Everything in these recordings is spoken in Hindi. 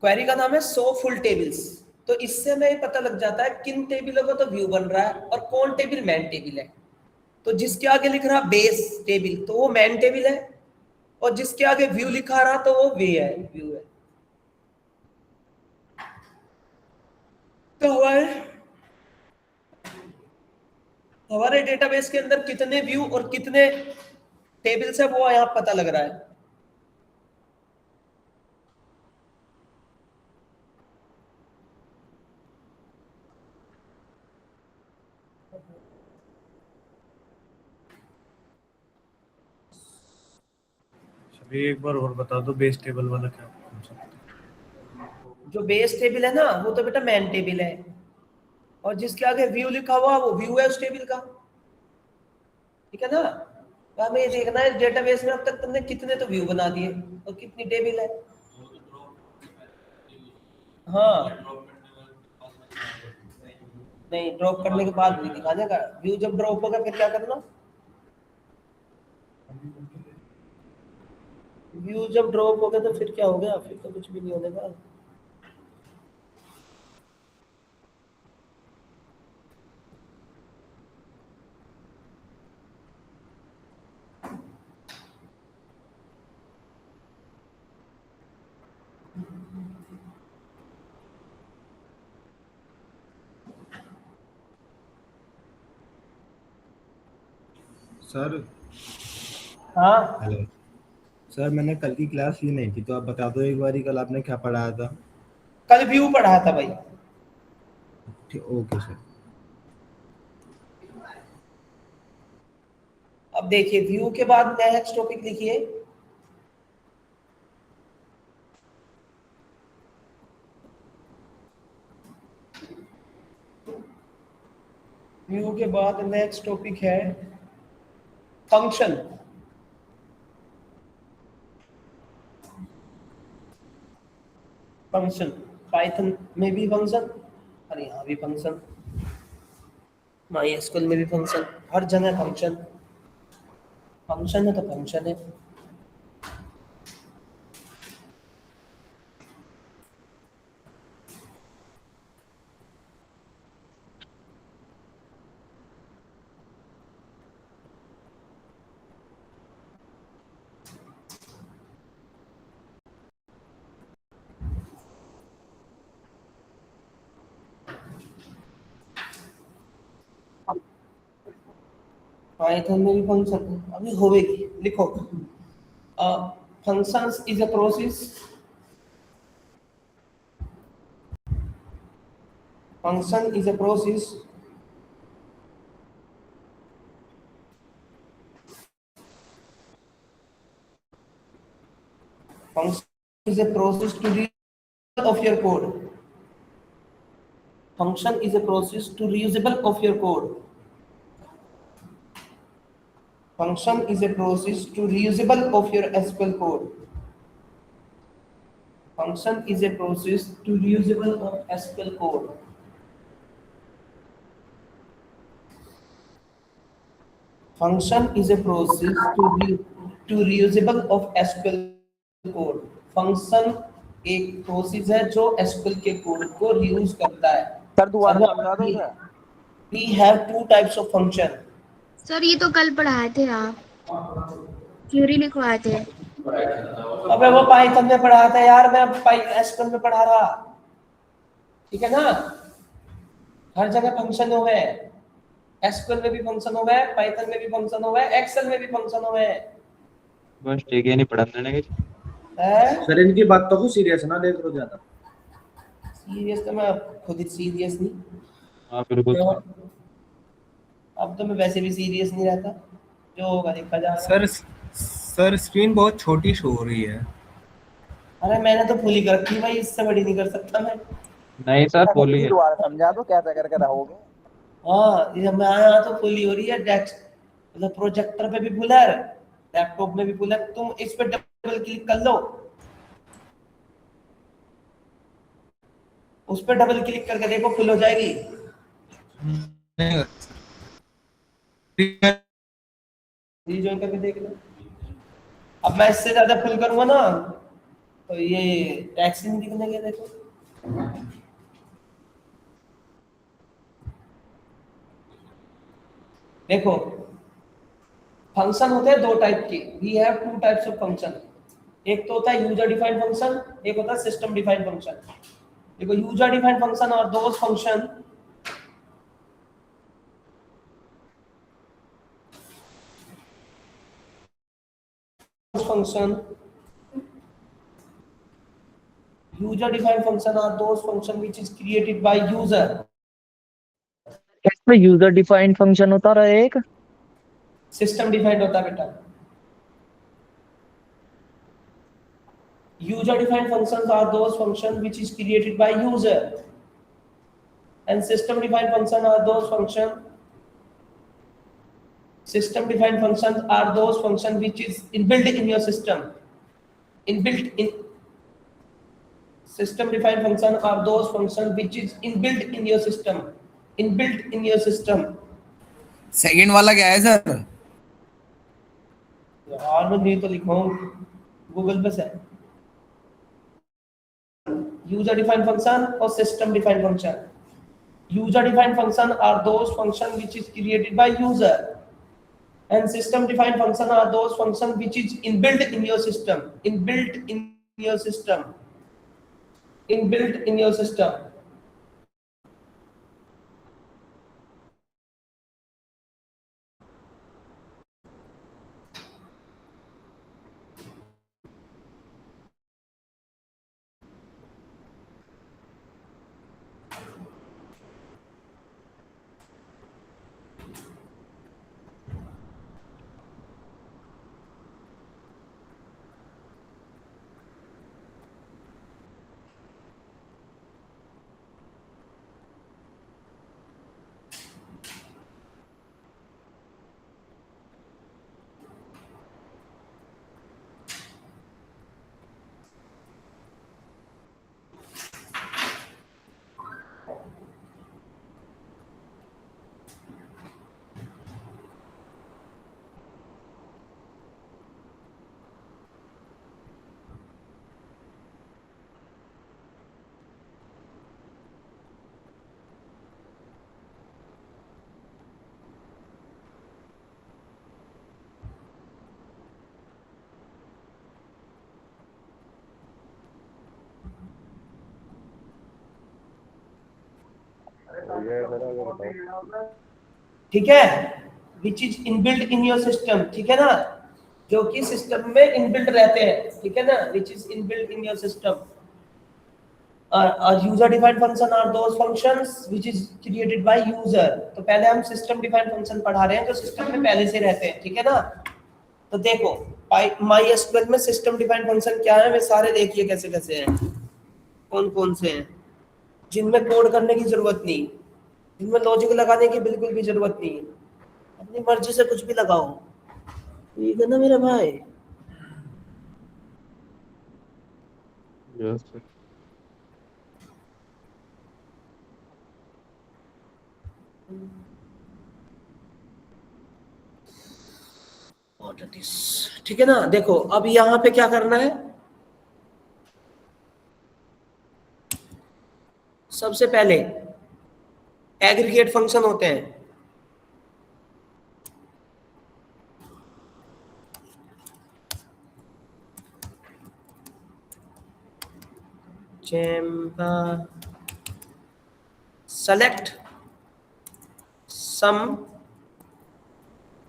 क्वेरी का नाम है सो फुल टेबल्स। तो इससे हमें पता लग जाता है किन टेबलों का तो व्यू बन रहा है और कौन टेबल मैन टेबल है। तो जिसके आगे लिख रहा बेस टेबल तो वो मैन टेबल है, और जिसके आगे व्यू लिखा रहा तो वो वे है, व्यू है। तो हमारे डेटाबेस के अंदर कितने व्यू और कितने टेबल्स है वो यहाँ पता लग रहा है। अभी एक बार और बता दो बेस टेबल वाला क्या concept है? जो बेस टेबल है ना वो तो बेटा मैन टेबल है, और जिसके आगे व्यू लिखा हुआ वो व्यू है उस टेबल का, ठीक है ना। तो हमें ये देखना है डेटाबेस में अब तक तुमने कितने तो व्यू बना दिए और कितनी टेबल है। हाँ नहीं, ड्रॉप करने के बाद नहीं दिखाने का, व्यू जब ड्रॉप होगा फिर क्या करना, व्यू जब ड्रॉप हो गया तो फिर क्या हो गया, फिर तो कुछ भी नहीं होने का। सर हाँ हेलो सर, मैंने कल की क्लास ली नहीं थी तो आप बता दो एक बारी कल आपने क्या पढ़ाया था। कल व्यू पढ़ा था भाई। ठीक, ओके सर। अब देखिए व्यू के बाद नेक्स्ट टॉपिक लिखिए, व्यू के बाद नेक्स्ट टॉपिक है फंक्शन। फंक्शन पाइथन में भी फंक्शन, और यहाँ भी फंक्शन, MySQL में भी फंक्शन, हर जगह फंक्शन। फंक्शन है तो फंक्शन है। पाइथन में भी फंक्शन अभी होगी, लिखो functions is a process, function is a process function is a process to reusable of your code. Function is a process to reusable of your code. Function is a process to reusable of your SQL code. Function is a process to reusable of SQL code. Function is a process to reusable of SQL code. Function एक प्रोसेस है जो SQL के कोड को रीयूज करता है। सर दोबारा समझा दो sir. We have two types of function. Sir ये तो कल पढ़ाए थे आप, थ्योरी लिखवाए थे। अबे वो पाइथन में पढ़ा था यार, मैं SQL में पढ़ा रहा, ठीक है ना। हर जगह फंक्शन हो गए, SQL में भी फंक्शन हो गए, पाइथन में भी फंक्शन हो गए, एक्सेल में भी फंक्शन हो गए। बस ठीक है, नहीं पढ़ाने के सर इनकी बात तो सीरियस ना ले करो ज्यादा। सीरियस तो मैं खुद ही सीरियस नहीं। हाँ बिल्कुल। अब तो मैं वैसे भी सीरियस नहीं रहता, जो होगा देखा जाएगा। सर स्क्रीन बहुत छोटी शो हो रही है। अरे मैंने तो फुली कर रखी भाई, इससे बड़ी नहीं कर सकता मैं। नहीं सर बोलिए। दोबारा समझा दो कैसे करके रहोगे। हाँ ये मैं यहाँ तो फुली हो रही है, डेस्क मतलब प्रोजेक्टर पे भी फुल है, लैपटॉप में भी फुल है। तुम इस पे डबल क्लिक कर लो, उस पे डबल क्लिक करके देखो फुल हो जाएगी। रीजॉइन करके देख लो। अब मैं इससे ज्यादा फुल करूंगा ना तो ये टैक्स नहीं लिखने के, देखो देखो फंक्शन होते हैं दो टाइप के, we have two types of function. एक तो होता है यूजर डिफाइंड फंक्शन, एक होता है सिस्टम डिफाइंड फंक्शन। देखो यूजर डिफाइंड फंक्शन और those function user defined function are those function which is created by user। इसमें यूजर डिफाइंड फंक्शन होता रहा एक, सिस्टम डिफाइंड होता है बेटा। user defined functions are those function which is created by user, and system defined function are those function which is inbuilt in your system, inbuilt in system defined function are those function which is inbuilt in your system, inbuilt in your system। Second वाला क्या है सर? यार मैं नहीं तो लिखा हूँ, गूगल पे से। यूजर डिफाइंड फंक्शन और system defined function. User defined function are those function which is created by user, and system defined function are those function which is inbuilt in your system, inbuilt in your system, inbuilt in your system. ठीक है, which is inbuilt in your system, ठीक है ना, जो कि सिस्टम में इनबिल्ट रहते हैं, ठीक है ना, which is inbuilt in your system. और user defined function are those functions which is created by user. तो पहले हम सिस्टम डिफाइंड फंक्शन पढ़ा रहे हैं जो सिस्टम में पहले से रहते हैं, ठीक है ना। तो देखो माई एसक्यूएल में सिस्टम डिफाइंड फंक्शन क्या है, वे सारे देखिए कैसे कैसे हैं, कौन कौन से हैं, जिनमें कोड करने की जरूरत नहीं, जिनमें लॉजिक लगाने की बिल्कुल भी जरूरत नहीं है, अपनी मर्जी से कुछ भी लगाओ, ठीक है ना मेरा भाई। Yes sir. ठीक है ना। देखो अब यहाँ पे क्या करना है, सबसे पहले एग्रीगेट फंक्शन होते हैं, select some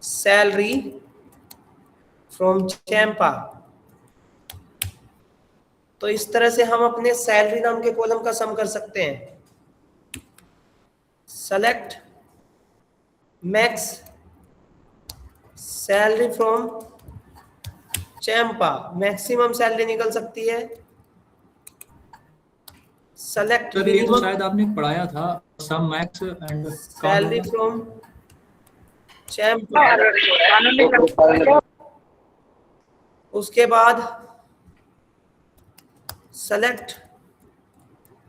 salary from Champa। तो इस तरह से हम अपने सैलरी नाम के कॉलम का सम कर सकते हैं। Select max salary from चैम्पा, maximum salary निकल सकती है। सेलेक्ट सर ये तो शायद आपने पढ़ाया था, sum max and salary from Champa. उसके बाद select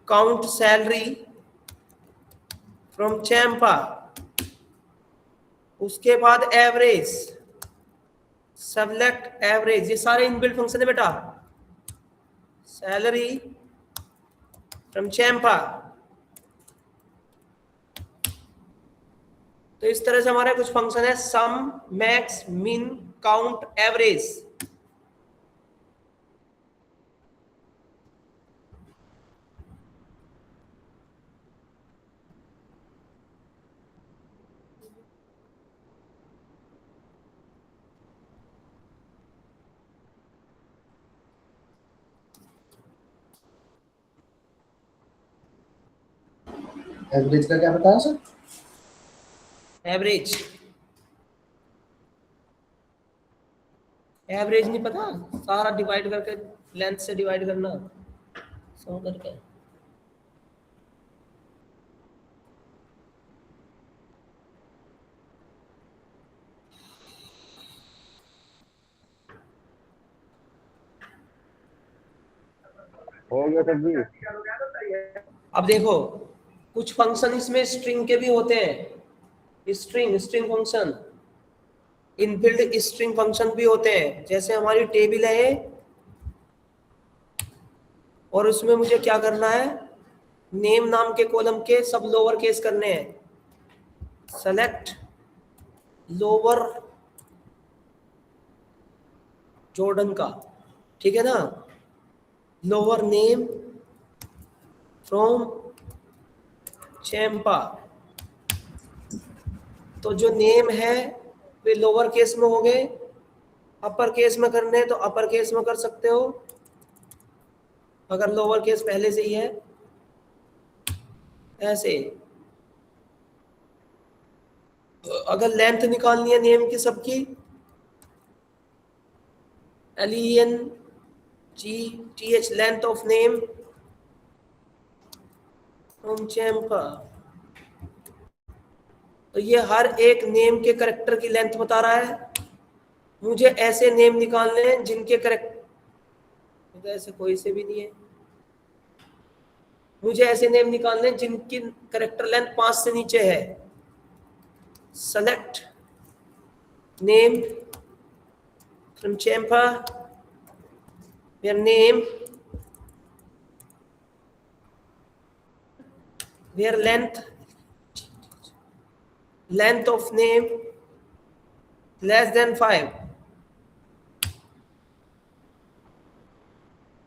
count salary from Champa. उसके बाद एवरेज, सेलेक्ट एवरेज। ये सारे इनबिल्ट फंक्शन है बेटा, सैलरी फ्रॉम चैम्पा। तो इस तरह से हमारे कुछ फंक्शन है, सम, मैक्स, मिन, काउंट, एवरेज। एवरेज का क्या बताया सर? एवरेज, एवरेज नहीं पता? सारा डिवाइड करके, लेंथ से डिवाइड करना 100 करके। हो गया सर जी। अब देखो, कुछ फंक्शन इसमें स्ट्रिंग के भी होते हैं। String function, inbuilt string function भी होते हैं। जैसे हमारी टेबल है और उसमें मुझे क्या करना है, नेम नाम के कॉलम के सब लोअर केस करने हैं। सेलेक्ट लोअर जॉर्डन का, ठीक है ना, लोअर नेम फ्रॉम चैम्पा। तो जो नेम है वे लोअर केस में हो गए, अपर केस में करने हैं तो अपर केस में कर सकते हो अगर लोअर केस पहले से ही है। ऐसे अगर लेंथ निकालनी है नेम की सबकी, LENGTH, length of name from चैम्पा। तो ये हर एक नेम के करेक्टर की लेंथ बता रहा है। मुझे ऐसे नेम निकालने हैं जिनके करेक्टर, तो ऐसे कोई से भी नहीं है। मुझे ऐसे नेम निकालने हैं जिनकी करेक्टर लेंथ 5 से नीचे है। Select name from चैम्पा, where name, where length of name less than 5।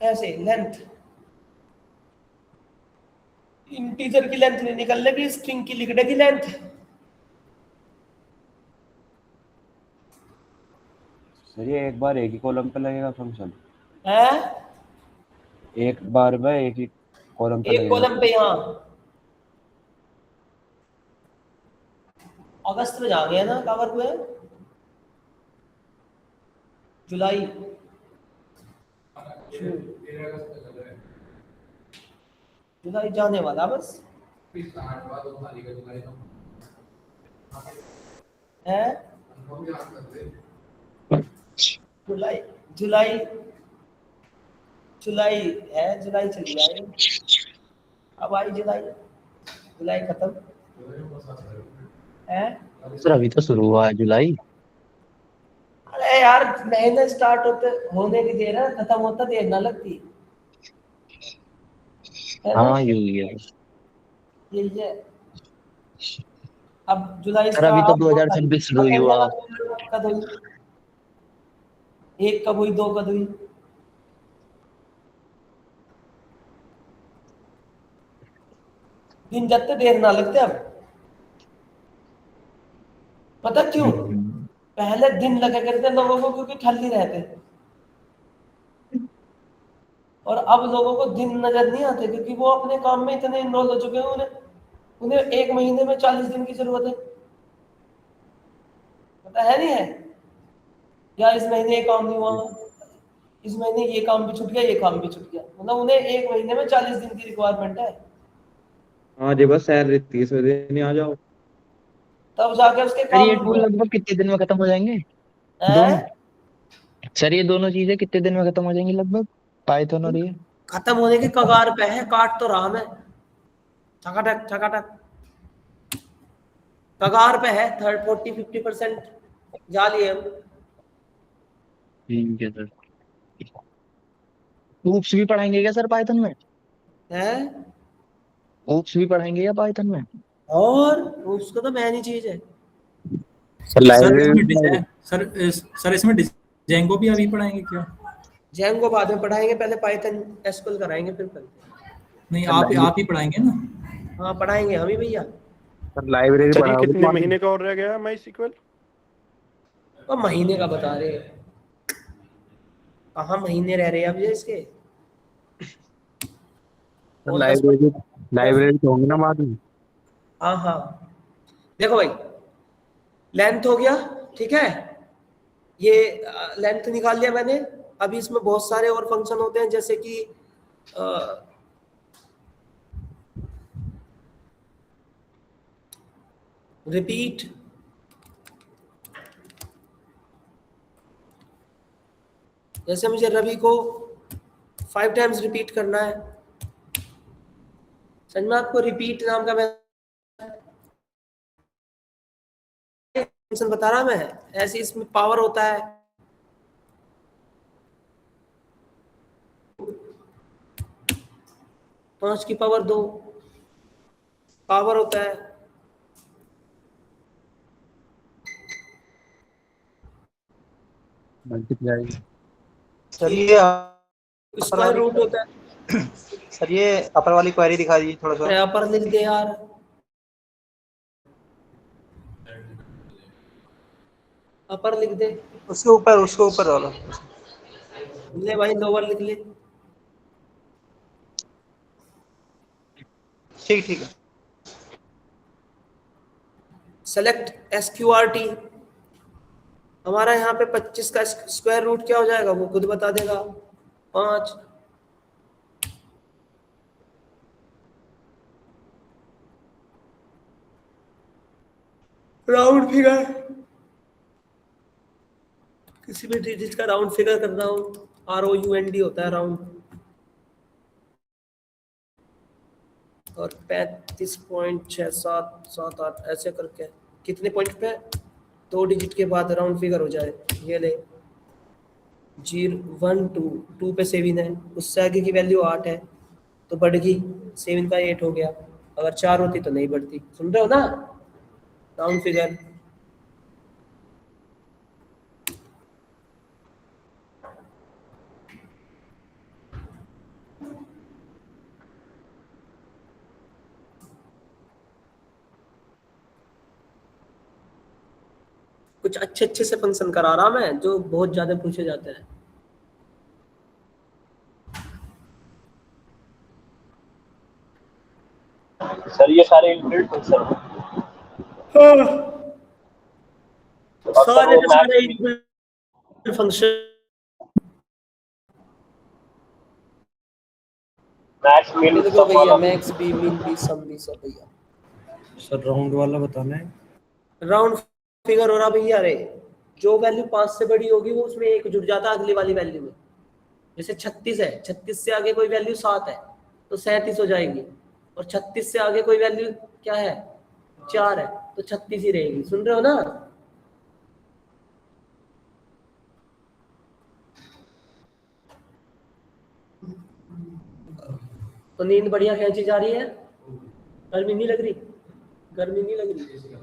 ऐसे लेंथ, इंटीजर की लेंथ नहीं निकलने की, स्ट्रिंग की लिखने की लेंथ। सर ये एक बार एक ही कॉलम पे लगेगा फंक्शन? है एक बार में एक ही कॉलम पे एक लगेगा? कॉलम पे। यहाँ अगस्त में जा गया ना, कवर हुए जुलाई, जुलाई जाने वाला बस है। जुलाई जुलाई जुलाई है, जुलाई चली जाएगी। अब आई जुलाई, जुलाई खत्म है। सर अभी तो शुरू हुआ है जुलाई। अरे यार, महीना स्टार्ट होने की देर है, खत्म होता देर ना लगती है ना? हाँ यही है। यही है। अब जुलाई सर अभी तो 2026 शुरू ही हुआ। कब हुई? एक कब हुई, 2 कब हुई? दिन जाते देर ना लगते। अब पता क्यों? पहले दिन लगा करते लोगों को, क्योंकि ठल्ली रहते, और अब लोगों को दिन नजर नहीं आते क्योंकि वो अपने काम में इतने इन्वॉल्व हो चुके हैं। उन्हें एक महीने में 40 दिन की जरूरत है। पता है नहीं है? या इस महीने ये काम नहीं हुआ, इस महीने ये काम भी छूट गया, ये काम भी छूट गया, मतलब उन्हें एक महीने में 40 दिन की रिक्वायरमेंट है। हाँ जी, बस सैलरी 30वें दिन ही आ जाओ। तब जाके उसके सर काम ये टूल लगभग कितने दिन में खत्म हो जाएंगे दोनों? सर ये दोनों चीजें कितने दिन में खत्म हो जाएंगी लगभग, पाइथन और ये? खत्म होने की कगार पे है, काट तो रहा मैं, ठकाठक ठकाठक कगार पे है। 40-50% जा लिए हम। ठीक है सर। oops भी पढ़ाएंगे क्या सर पाइथन में? है oops भी पढ़ाएंगे क्या पाइथन में? और उसको तो मैन ही चीज है। सर सर इसमें लाइब्रेरी सर इसमें जेंगो भी अभी पढ़ाएंगे क्या? जैंगो बाद में पढ़ाएंगे, पहले पाइथन एसक्यूएल कराएंगे फिर नहीं, सर आप ही पढ़ाएंगे ना? हाँ पढ़ाएंगे हम ही भैया। सर लाइब्रेरी सर ये पढ़ाओगे कितने महीने का और रह गया माई सीक्वल? और महीने का बता रहे हैं। कहाँ महीने रह रहे हैं अब ये इसके। और लाइब्रेरी तो होंगे ना बाद में। हाँ हाँ देखो भाई, लेंथ हो गया ठीक है, ये लेंथ निकाल लिया मैंने। अभी इसमें बहुत सारे और फंक्शन होते हैं, जैसे कि रिपीट, जैसे मुझे रवि को 5 टाइम्स रिपीट करना है, समझ में आपको? रिपीट नाम का मैं फंक्शन बता रहा मैं, ऐसे इसमें पावर होता है। पांच की पावर 2 पावर होता है। मल्टीप्लाई। सर ये स्क्वायर रूट होता है। सर ये अपर वाली क्वेरी दिखा दीजिए थोड़ा सा। यहाँ पर लिख दे यार, अपर लिख दे। उसके ऊपर वाला। ले भाई लोअर लिख ले। ठीक है। Select SQRT। हमारा यहाँ पे 25 का स्क्वायर रूट क्या हो जाएगा वो खुद बता देगा। 5। राउंड फिगर, किसी भी डिजिट का राउंड फिगर करना हो, ROUND होता है राउंड। और 35.6778 ऐसे करके कितने पॉइंट पे 2 डिजिट के बाद राउंड फिगर हो जाए। ये ले 0 1 2 2 पे 7 है, उससे आगे की वैल्यू 8 है तो बढ़ गई, 7 का 8 हो गया। अगर 4 होती तो नहीं बढ़ती। सुन रहे हो ना? Round figure. कुछ अच्छे से फंक्शन करा रहा मैं जो बहुत ज्यादा पूछे जाते हैं। सर ये सारे इनबिल्ट फंक्शन हैं। सारे फंक्शन मैक्स मिन सब भैया, वाला। मैक्स बी मिन बी सम बी सब भैया। सर राउंड वाला बताना है। राउंड फिगर हो रहा भैया रे, जो वैल्यू 5 से बड़ी होगी वो उसमें 1 जुड़ जाता है अगली वाली वैल्यू में। जैसे 36 है, 36 से आगे कोई वैल्यू 7 है तो 37 हो जाएगी, और 36 से आगे कोई वैल्यू क्या है 4 है तो 36 ही रहेगी। सुन रहे हो ना? तो नींद बढ़िया खींची जा रही है? गर्मी नहीं लग रही? गर्मी नहीं लग रही?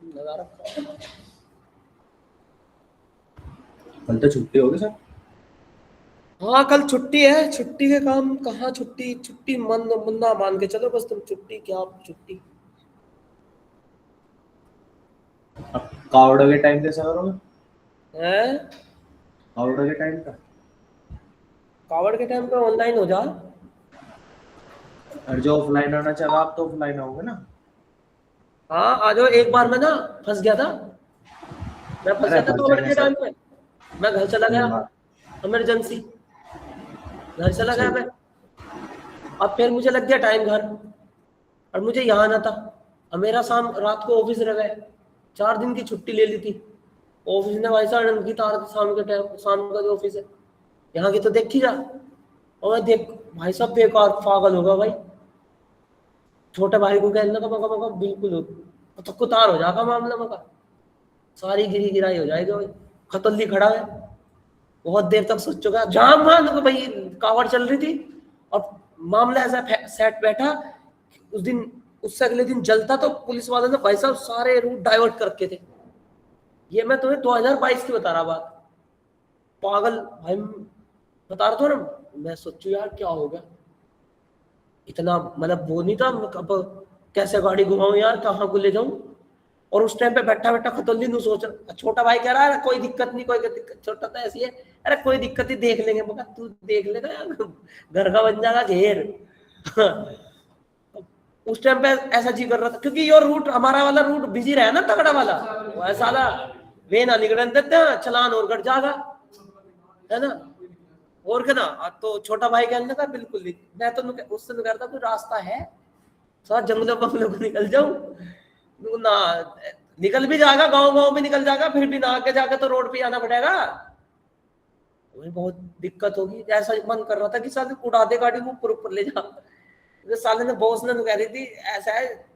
लगा रखा। कल तो छुट्टी होगी सर? हाँ कल छुट्टी है। छुट्टी के काम कहाँ छुट्टी, छुट्टी मुन्ना मान के चलो बस तुम। छुट्टी क्या छुट्टी। कावड़ के टाइम कैसे करोगे? हैं? कावड़ के टाइम का? कावड़ के टाइम पे ऑनलाइन हो जा। और जो ऑफलाइन आना चाहेगा आप तो ऑफलाइन आओगे ना? हाँ आ जाओ। एक बार मैं ना फंस गया था, मैं फंस गया था कावड़ के टाइम पे। मैं घर चला गया, इमरजेंसी घर चला गया मैं। अब फिर मुझे लग गया टाइम घर, और मुझे यहाँ आना था। अब मेरा शाम रात को ऑफिस रह गए, 4 दिन की छुट्टी ले ली थी। ऑफिस ने भाई साहब की तार शाम के टाइम, शाम का जो ऑफिस है यहाँ की तो देखी जा। और मैं देख भाई साहब बेकार पागल होगा भाई। छोटे भाई को कहना का बिल्कुल तो कुतार हो जाएगा मामला मका, सारी गिरी गिराई हो जाएगी भाई। खतल्ली खड़ा है बहुत देर तक सोचूंगा, जाम मान को भाई कावड़ चल रही थी और मामला ऐसा सेट बैठा। उस दिन उससे अगले दिन जलता तो पुलिस वालों ने भाई साहब सारे रूट डाइवर्ट कर रखे थे। ये मैं तुम्हें 2022 की बता रहा बात, पागल भाई बता रहा था ना। मैं सोचू यार क्या हो गया, इतना मतलब वो नहीं था, अब कैसे गाड़ी घुमाऊं यार, कहाँ को ले जाऊं। और उस टाइम पे बैठा बैठा खतौली नहीं सोच रहा। छोटा भाई कह रहा है कोई दिक्कत नहीं, कोई दिक्कत, छोटा था ऐसी है, अरे कोई दिक्कत नहीं देख लेंगे। मगर तू देख लेगा यार, घर का बन जाएगा घेर। उस टाइम पे ऐसा जी कर रहा था, क्योंकि ये रूट हमारा वाला रूट बिजी रहा ना तगड़ा वाला, वो ऐसा ना वे ना निकलने देते हैं, चलान और घट जाएगा, है ना। और क्या ना, तो छोटा भाई कहने लगा बिल्कुल नहीं। मैं तो उससे कह रहा था कोई रास्ता है, साथ जंगलों बंगलों को निकल जाऊं ना, निकल भी जाएगा, गांव गांव में निकल जाएगा, फिर भी ना आगे जाके तो रोड पे आना पड़ेगा, बहुत दिक्कत होगी। ऐसा मन कर रहा था कि साले उड़ा दे गाड़ी को, ऊपर ले जा। साले ने बॉस ने तो कह रही थी ऐसा है,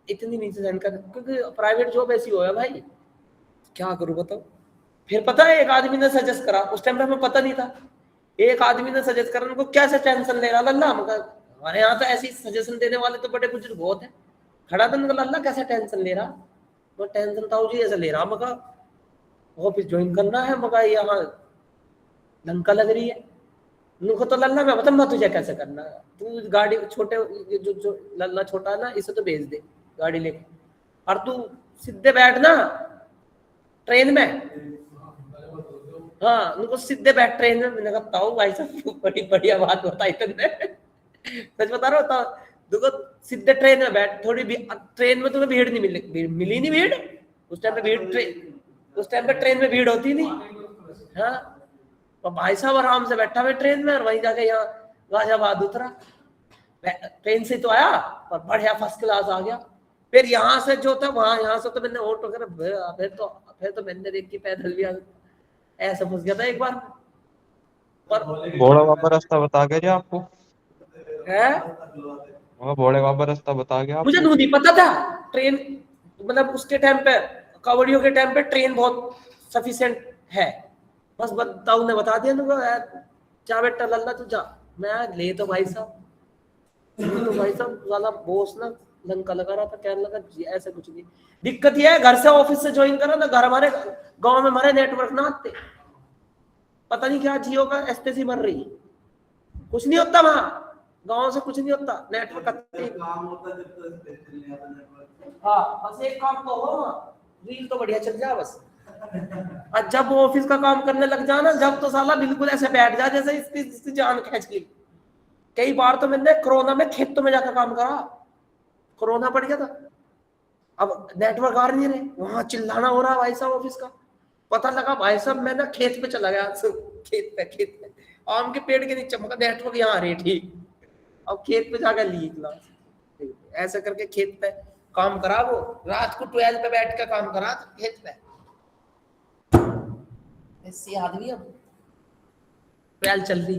इतनी नीचे सेंड कर, क्योंकि प्राइवेट जॉब ऐसी हो है भाई, क्या करूं बताओ। फिर पता है एक आदमी ने सजेस्ट करा, उस टाइम पे हमें पता नहीं था, एक आदमी ने सजेस्ट करा, उनको क्या से टेंशन ले रहा लल्ला, मगर हमारे यहाँ तो ऐसी सजेशन देने वाले तो बड़े बुजुर्ग बहुत है। खड़ा था लल्ला कैसे टेंशन ले रहा, मैं टेंशन ताऊ जी ऐसे ले रहा, मगर ऑफिस ज्वाइन करना है, मगर यहाँ लंका लग रही है। उनको तो लल्ला मैं बता तुझे कैसे करना है, तू गाड़ी छोटे जो लल्ला छोटा है ना, इसे तो भेज दे गाड़ी लेके, और तू सीधे बैठना ट्रेन में। हाँ उनको सीधे बैठ ट्रेन में। मैंने कहा ताऊ भाई साहब बड़ी बढ़िया बात बताई तुमने, सच बता रहा हूँ। देखो सीधे ट्रेन में बैठ, थोड़ी भी ट्रेन में तुम्हें भीड़ नहीं मिली नहीं भीड़ उस टाइम पे, उस टाइम पे ट्रेन में भीड़ होती नहीं। हाँ तो भाई साहब आराम से बैठा हुआ ट्रेन में, और वहीं जाके यहाँ गाजियाबाद उतरा, ट्रेन से तो आया और बढ़िया फर्स्ट क्लास आ गया। फिर यहाँ से जो था वहां, यहाँ से तो मैंने ऑटो कर, फिर तो मैंने देख के पैदल भी ऐसा फंस गया था एक बार। और भोले बाबा रास्ता बता गया जी आपको? है भोले बाबा रास्ता बता गया मुझे नहीं पता था। ट्रेन मतलब उसके टाइम पे, कावड़ियों के टाइम पे ट्रेन बहुत सफिशिएंट है, बस बताऊ ने बता दिया ना, जा बेटा लल्ला तू जा। मैं ले तो भाई साहब, तो भाई साहब वाला बॉस ना लंका लगा रहा था, कहने लगा जी ऐसा कुछ नहीं, दिक्कत ये है घर से ऑफिस से ज्वाइन करा ना, घर हमारे गांव में हमारे नेटवर्क ना आते, पता नहीं क्या जियो का एसटीसी मर रही, कुछ नहीं होता वहां गांव से, कुछ नहीं होता, नेटवर्क आते। हाँ बस एक काम तो हो, रील तो बढ़िया चल जाए बस। और जब वो ऑफिस का काम करने लग जाना, जब तो साला बिल्कुल ऐसे बैठ जा जैसे इसकी जान खींच ली। कई बार तो मैंने कोरोना में खेतों में जाकर काम करा, कोरोना पड़ गया था, अब नेटवर्क आ नहीं रहे, वहां चिल्लाना हो रहा भाई साहब ऑफिस का। पता लगा भाई साहब मैं ना खेत पे चला गया, खेत पे आम के पेड़ के नीचे, मगर नेटवर्क यहाँ आ रही ठीक, अब खेत पे जाकर ली क्लास, ऐसा करके खेत पे काम करा। वो रात को 12 पे बैठ कर काम करा खेत पे, ऐसी आदमी अब 12 चल रही।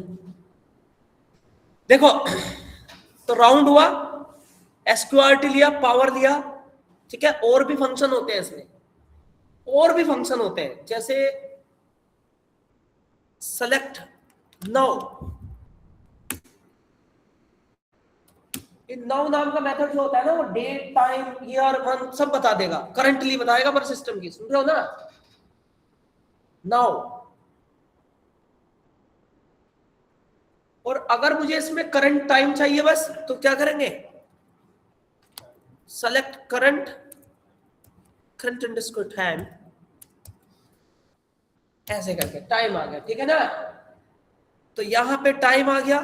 देखो तो राउंड हुआ, एसक्यूआरटी लिया, पावर लिया, ठीक है। और भी फंक्शन होते हैं इसमें, और भी फंक्शन होते हैं, जैसे सेलेक्ट नाउ, इन नाउ नाम का मेथड जो होता है ना, वो डेट टाइम ईयर मंथ सब बता देगा, करंटली बताएगा पर सिस्टम की, सुन रहे हो ना। नाउ, और अगर मुझे इसमें करंट टाइम चाहिए बस, तो क्या करेंगे, सेलेक्ट करंट अंडरस्कोर टाइम, ऐसे करके टाइम आ गया, ठीक है ना। तो यहां पे टाइम आ गया,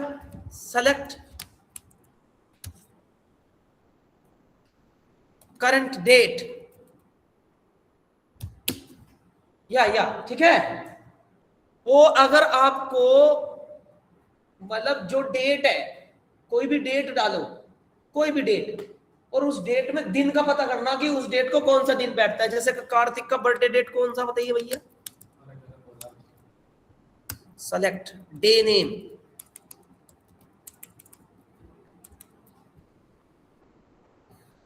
सेलेक्ट करंट डेट, या ठीक है। वो अगर आपको मतलब जो डेट है, कोई भी डेट डालो, कोई भी डेट, और उस डेट में दिन का पता करना कि उस डेट को कौन सा दिन बैठता है। जैसे कार्तिक का बर्थडे डेट कौन सा बताइए भैया, सेलेक्ट डे नेम,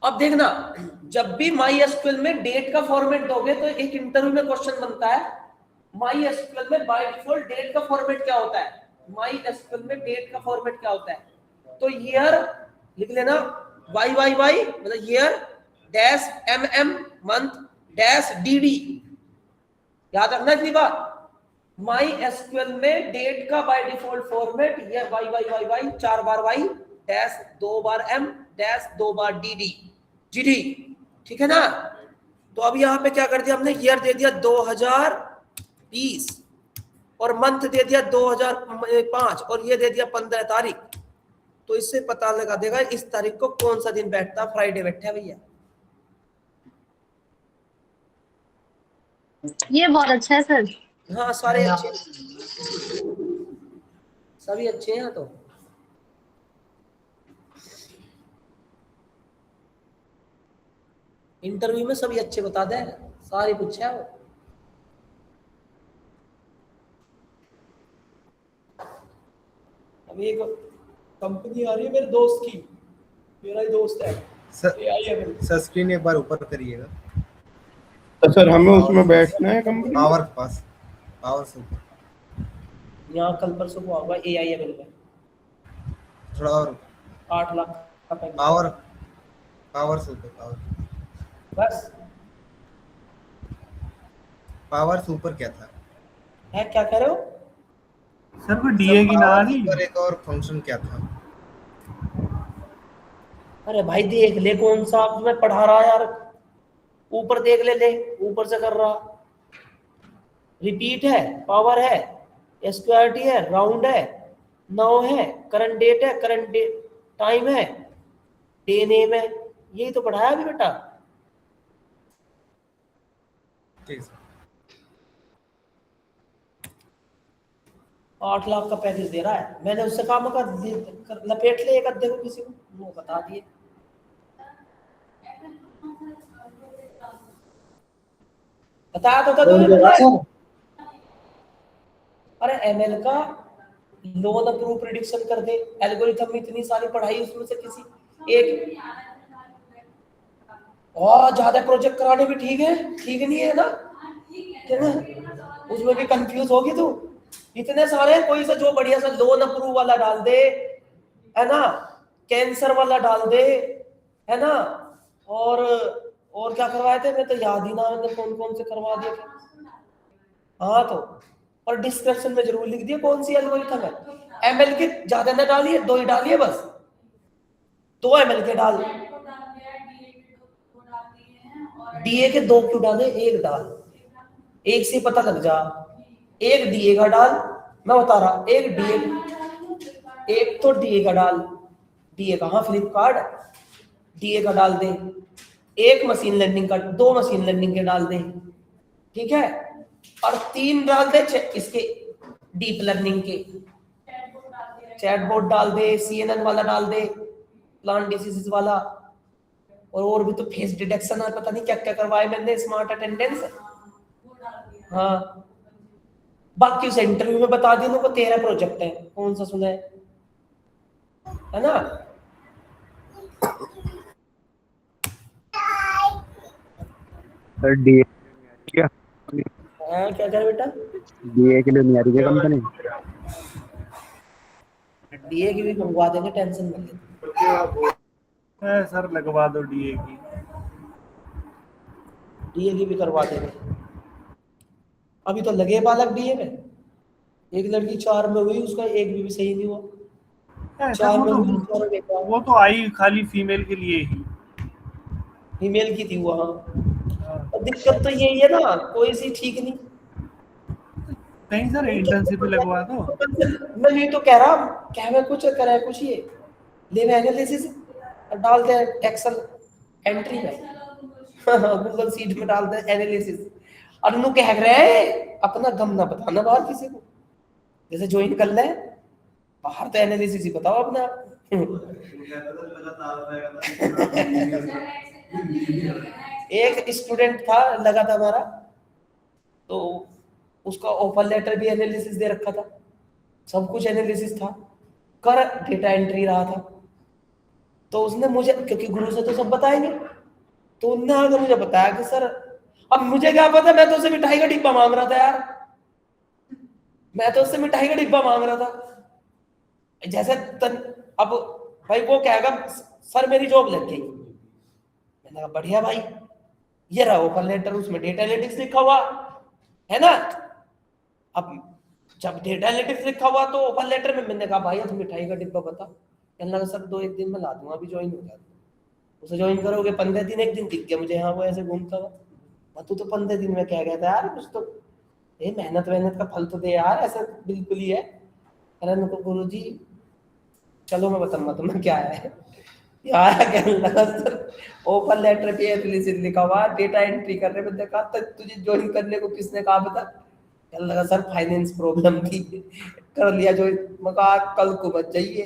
अब देखना जब भी MySQL में डेट का फॉर्मेट दोगे तो एक इंटरव्यू में क्वेश्चन बनता है, माई एसक्यूएल में बाय डिफॉल्ट डेट का फॉर्मेट क्या होता है? माई एसक्यूएल में डेट का फॉर्मेट क्या होता है? तो ईयर लिख लेना, वाई वाई वाई मतलब year dash M month dash D. याद रखना इतनी बात। माई एसक्यूएल में डेट का बाय डिफॉल्ट फॉर्मेट ये वाई वाई वाई वाई 4 बार वाई डैश 2 बार एम डैश 2 बार डी। ठीक है ना? तो अब यहाँ पे क्या कर दिया हमने, ईयर दे दिया 2020 और मंथ दे दिया 2005 और ये दे दिया 15 तारीख। तो इससे पता लगा देगा इस तारीख को कौन सा दिन बैठता, फ्राइडे बैठा भैया। ये बहुत अच्छा है सर। हाँ सारे अच्छे, सभी अच्छे हैं। तो इंटरव्यू में सभी अच्छे बता दे, सारे पूछे वो। अभी एक कंपनी आ रही है मेरे दोस्त की, मेरा ही दोस्त है सर स्क्रीन एक बार ऊपर करिएगा। तो सर हमें उसमें बैठना है कंपनी पावर के पास, पावर से ऊपर यहाँ कल परसों को होगा AIML में, थोड़ा और 8 लाख का पैकेज। पावर से ऊपर, पावर बस पावर से ऊपर क्या था है, क्या कह रहे हो? सर वो डीए की ना आ रही। ऊपर एक और फंक्शन क्या था? अरे भाई देख ले कौन सा मैं पढ़ा रहा यार, ऊपर देख ले ऊपर से कर रहा। रिपीट है, पावर है, SQRT है, राउंड है, नाउ है, करंट डेट है, करंट डेट टाइम है, डे नेम है, यही तो पढ़ाया अभी बेटा। ठीक है। 8 लाख का पैकेज दे रहा है, मैंने उससे काम कर लपेट ले एक अद्धे को किसी को, वो बता दिए। बताया तो था तुमने। अरे ML का लोन अप्रूव प्रेडिक्शन कर दे, एल्गोरिथम में इतनी सारी पढ़ाई, उसमें से किसी एक और ज्यादा प्रोजेक्ट कराने भी ठीक नहीं है ना, है ना? उसमें भी कंफ्यूज होगी तू। इतने सारे कोई सा जो बढ़िया सा लोन अप्रूव वाला डाल दे, है ना, कैंसर वाला डाल दे, है ना, और क्या करवाए थे, मैं तो याद ही ना, मैंने कौन से करवा दिए थे। हाँ तो और डिस्क्रिप्शन में जरूर लिख दिया कौन सी एल्गोरिथम है। ML के ज्यादा ना डालिए, 2 ही डालिए बस, 2 ML के डाल। DA के 2 क्यों डाले, 1 डाल, 1 से पता लग जा। 1 DA का डाल, मैं बता रहा, 1 तो DA का डाल। DA कहाँ, फ्लिपकार्ट, DA का डाल दे। 1 मशीन लर्निंग का, 2 मशीन लर्निंग के डाल दे, ठीक है, और 3 डाल दे इसके डीप लर्निंग के, चैटबॉट डाल दे, CNN वाला डाल दे, प्लांट डिसीज वाला, और भी तो फेस डिटेक्शन है, पता नहीं क्या क्या करवाए मैंने, स्मार्ट अटेंडेंस। हाँ बाकी उसे इंटरव्यू में बता दिया को 13 प्रोजेक्ट है, कौन सा सुना है ना? सर डीए क्या क्या कर बेटा, डीए के लिए नहीं आ रही है कंपनी? DA की भी मंगवा देंगे, टेंशन मत ले। सर लगवा दो डीए की। DA की भी करवा देंगे। अभी तो लगे बालक DA में, एक लड़की 4 में हुई, उसका एक भी सही नहीं हुआ। 4 में हुई, 4 में बेकार। वो तो आई खाली फीमेल के लिए ही, फीमेल की थी वो। हाँ दिक्कत तो यही है ना, कोई सी ठीक नहीं। कहीं सर इंटर्नशिप लगवा दो। मैं ये तो कह रहा, क्या मैं कुछ करे कुछ ये लेवे एनालिसिस डाल दे एक्सेल एंट्री में, गूगल सीट में डाल दे एनालिसिस, और नु कह रहे अपना गम ना बताना बाहर किसी को, जैसे ज्वाइन कर ले बाहर तो एनालिसिस ही बताओ अपना। एक स्टूडेंट था लगा था हमारा, तो उसका ऑफर लेटर भी एनालिसिस दे रखा था, सब कुछ एनालिसिस था, कर डेटा एंट्री रहा था। तो उसने मुझे, क्योंकि गुरु से तो सब बताएंगे, तो उन्होंने आगे मुझे बताया कि सर, अब मुझे क्या पता, मैं तो उसे मिठाई का डिब्बा मांग रहा था यार, मैं तो उससे मिठाई का डिब्बा मांग रहा था। जैसे अब भाई वो कहेगा सर मेरी जॉब लग गई, मैंने कहा बढ़िया भाई, ये रहा ऑफर लेटर, उसमें डेटा एनालिटिक्स लिखा हुआ है ना। अब जब डेटा एनालिटिक्स लिखा हुआ तो ऑफर लेटर में मैंने कहा भाई अब मिठाई का डिब्बा बता। कहने लगा सर 2-1 दिन में ला दूंगा, अभी ज्वाइन हो गया। उसे ज्वाइन करोगे 15 दिन, एक दिन दिख गया मुझे, हाँ वो ऐसे घूमता हुआ। तू तो 15 दिन में क्या कहता है यार, कुछ तो मेहनत का फल तो दे यार, ऐसा बिल्कुल ही है। अरे मेरे को गुरु जी चलो मैं बताऊंगा तुम्हें क्या है यार। कहने लगा सर ऑफर लेटर पे एक्सप्लिसिट लिखा हुआ डेटा एंट्री कर रहे। मैंने कहा तक तुझे ज्वाइन करने को किसने कहा बता। कहने लगा सर फाइनेंस प्रॉब्लम थी, कर लिया ज्वाइन। मैं कहा कल को मत जाइए,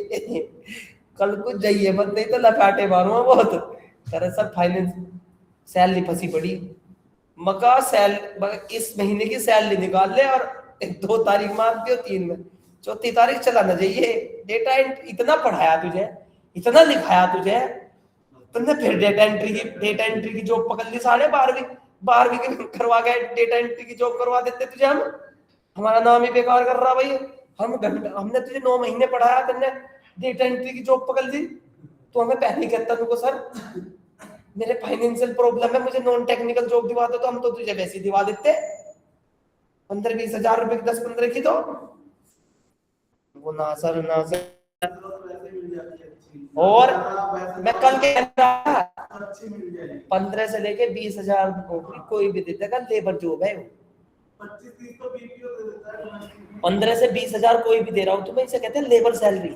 कल को जाइए मत, नहीं तो लपाटे मारूंगा बहुत। कह रहे सर फाइनेंस सैलरी फंसी पड़ी। मका इस महीने की सैलरी निकाल ले और 2 तारीख मार दियो, 3 में 4 तारीख चलाना चाहिए। डेटा इतना पढ़ाया तुझे, इतना लिखाया तुझे, तुमने फिर डेटा एंट्री की जॉब पकड़ ली। 12वीं की करवा गए, डेटा एंट्री की जॉब करवा देते तुझे हम। हमारा नाम ही बेकार कर रहा भाई। हमने तुझे 9 महीने पढ़ाया, तुमने डेटा एंट्री की जॉब पकड़ ली। तो हमें पहले कहता तुमको सर मेरे फाइनेंशियल प्रॉब्लम है, मुझे नॉन टेक्निकल जॉब दिवा दो, तो हम तो तुझे वैसे ही दिवा देते। 15-20 हजार रुपए की 10-15 की तो वो ना सर। और मैं कल के 15 से लेके 20 हजार नौकरी कोई भी दे देगा, लेबर जॉब है। 15 से 20 हजार कोई भी दे रहा हूँ, तुम्हें इसे कहते हैं लेबर सैलरी।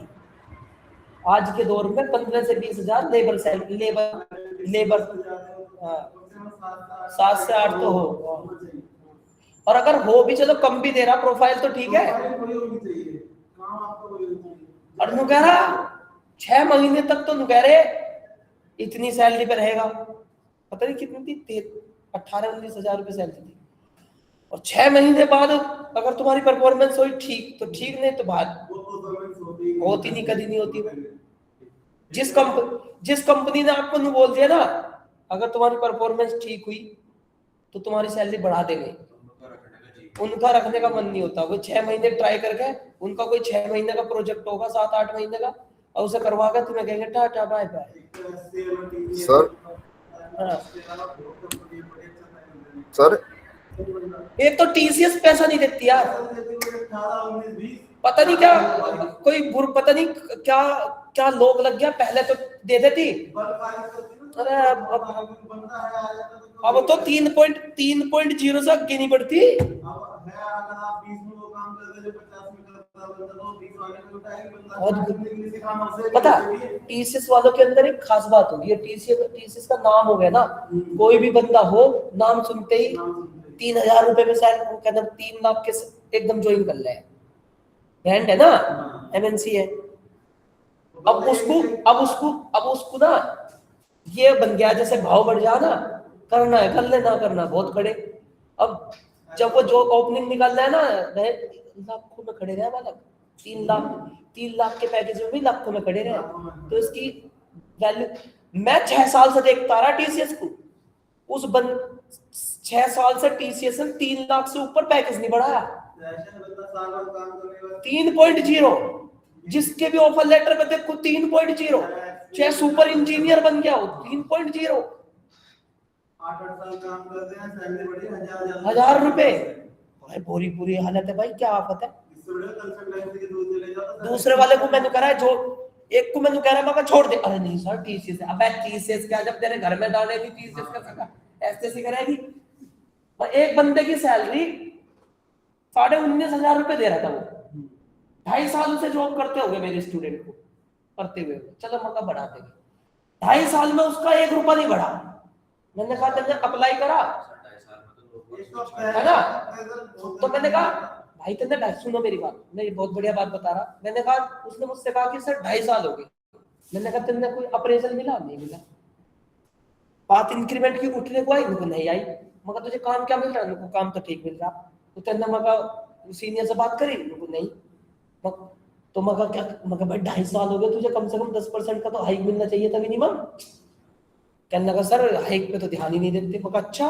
आज के दौर में 15 से 20 हजार लेबर सैलरी, लेबर 7 से 8 तो हो। और अगर हो भी चलो कम भी दे रहा प्रोफाइल तो ठीक है। और नु कह रहा 6 महीने तक तो नु कह रहे इतनी सैलरी पे रहेगा। पता नहीं कितनी थी, 18-19 हजार रुपए सैलरी थी। और 6 महीने बाद अगर तुम्हारी परफॉर्मेंस हुई ठीक तो ठीक, नहीं तो बात होती नहीं, कभी नहीं होती। जिस कंपनी ने आपको नहीं बोल दिया ना अगर तुम्हारी परफॉर्मेंस ठीक हुई तो तुम्हारी सैलरी बढ़ा देंगे, उनका रखने का मन नहीं होता। वो 6 महीने ट्राई करके, उनका कोई 6 महीने का प्रोजेक्ट होगा, 7-8 महीने का, और उसे करवा कर तुम्हें कहेंगे tata bye bye. Sir sir एक तो टीसीएस पैसा नहीं देती यार, पता नहीं क्या पता नहीं क्या लोग लग गया। पहले तो दे देती, अरे अब तो 3.0 से आगे नहीं बढ़ती। पता टीसीएस वालों के अंदर एक खास बात होगी, टीसीएस का नाम हो गया ना, कोई भी बंदा हो नाम सुनते ही 3,000 रुपए में सैलरी, कहते 3 लाख के एकदम ज्वाइन कर ले। ब्रांड है ना, एमएनसी है। अब उसको ना ये बन गया जैसे भाव बढ़ जा ना, करना है कर ले, ना करना बहुत खड़े। अब जब वो जो ओपनिंग निकल रहा है ना, लाखों में खड़े रहे वाला, 3 लाख के पैकेज में भी लाखों में खड़े रहे। तो इसकी वैल्यू मैं 6 साल से देखता रहा टीसीएस को, 6 साल से टीसीएस ने 3 लाख से ऊपर पैकेज नहीं बढ़ाया। 3.0 जिसके भी ऑफर लेटर पे देखो 3.0, चाहे सुपर इंजीनियर बन गया हो 3.0, 1,000 रुपए। भाई पूरी हालत है भाई, क्या आफत है। दूसरे वाले को मैंने करा है, जो एक को मैंने कह रहा है छोड़ दे, अरे नहीं सर टीसीएस। अबे टीसीएस क्या, जब तेरे घर में डाले थी टीसीएस का सका ऐसे करेगी। और एक बंदे की सैलरी 19,500 रुपए दे रहा था वो, 2.5 साल से जॉब करते हो गए मेरे स्टूडेंट को करते हुए। चलो मौका बढ़ा देंगे, 2.5 साल में उसका 1 रुपया नहीं बढ़ा। मैंने कहा तुमने अप्लाई करा है ना, तो मैंने कहा भाई तुमने सुनो मेरी बात, मैं बहुत बढ़िया बात बता रहा। मैंने कहा, उसने मुझसे कहा कि सर 2.5 साल हो गए। मैंने कहा तुमने कोई अप्रेजल मिला? नहीं मिला। बात इंक्रीमेंट की उठने को आई? उनको नहीं आई। मगर तुझे काम क्या मिल रहा है? उनको काम तो ठीक मिल रहा। तो तुमने मगर सीनियर से बात करी? उनको नहीं। तो मगर क्या, मगर भाई 2.5 साल हो गए, तुझे कम से कम 10% का तो हाइक मिलना चाहिए था मिनिमम। कहने लगा सर हाइक पे तो ध्यान ही नहीं देते। मगर अच्छा,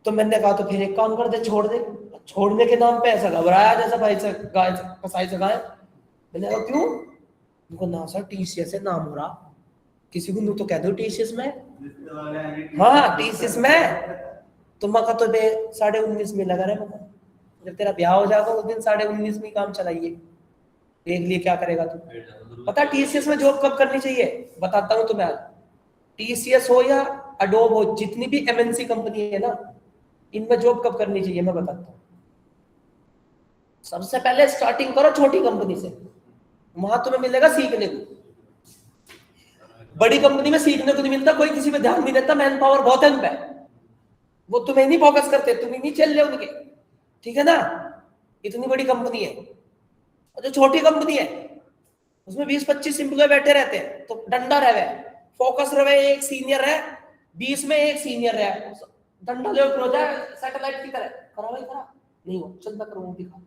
तो मैंने कहा तो फिर एक काम कर दे, छोड़ दे। छोड़ने के नाम पे ऐसा घबराया जैसा भाई से गाय कसाई से गाय। मैंने कहा क्यों? उनको ना सर टीसीएस से नाम हो रहा, किसी को तो कह दो टीसीएस में। हाँ टीसीएस में। तो मैं कहा तो 19.5 में लगा रहा है। जब तेरा ब्याह हो जाएगा उस दिन 19.5 में काम चलाइए, देख लिए क्या करेगा तू। पता टीसीएस में जॉब कब करनी चाहिए? बताता हूँ तुम्हें आज। टीसीएस हो या अडोब हो, जितनी भी एमएनसी कंपनी है ना, इनमें जॉब कब करनी चाहिए मैं बताता हूँ। सबसे पहले स्टार्टिंग करो छोटी कंपनी से, वहां तुम्हें मिलेगा सीखने को। बड़ी कंपनी में सीखने को नहीं मिलता, कोई किसी पे ध्यान नहीं देता, मैन पावर बहुत है उनपे, वो तुम्हें नहीं फोकस करते, तुम ही नहीं चल रहे उनके, ठीक है ना। इतनी बड़ी कंपनी है। और जो छोटी कंपनी है उसमें 20-25 एम्प्लॉय बैठे रहते हैं, तो डंडा रहे, फोकस रहे, एक सीनियर है, 20 में एक सीनियर है, डंडा जो हो जाए सैटेलाइट की तरह, करा भाई करा, नहीं हो चल मैं करूँ दिखा,